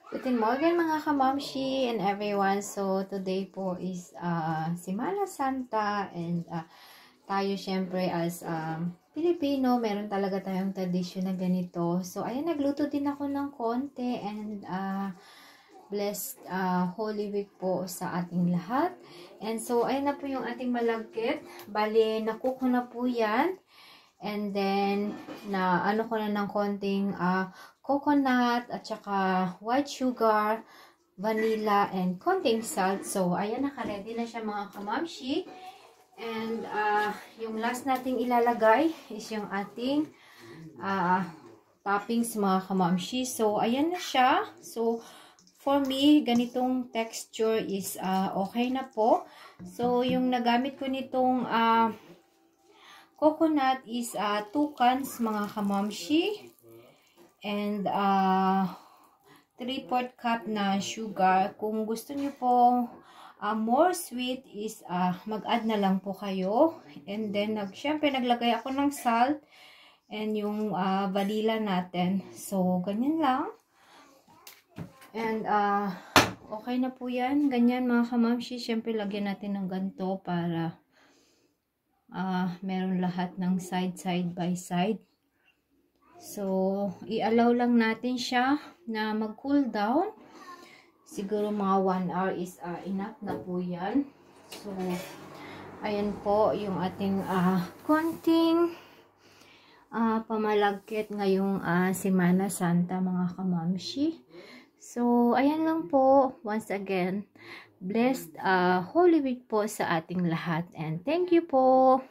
Guten Morgen mga kamamshi and everyone. So today po is Semana Santa and tayo syempre as Pilipino, meron talaga tayong tradisyon na ganito. So ayan, nagluto din ako ng konti and blessed Holy Week po sa ating lahat. And so ayan na po yung ating malagkit. Bali, nakuko na po yan. And then, ano ko na ng konting coconut at saka white sugar, vanilla, and konting salt. So, ayan, naka-ready na siya mga kamamshi. And, yung last nating ilalagay is yung ating toppings mga kamamshi. So, ayan na siya. So, for me, ganitong texture is okay na po. So, yung nagamit ko nitong coconut is 2 cans mga kamamshi. And 3/4 cup na sugar. Kung gusto niyo po more sweet is mag-add na lang po kayo. And then, syempre naglagay ako ng salt and yung vanilla natin. So, ganyan lang. And okay na po yan. Ganyan mga kamamshi. Syempre lagyan natin ng ganito para meron lahat ng side by side. So, i-allow lang natin siya na mag-cool down. Siguro mga 1 hour is enough na po yan. So, ayan po yung ating konting pamalagkit ngayong Semana Santa mga kamamshi. So, ayan lang po. Once again, blessed Holy Week po sa ating lahat. And thank you po.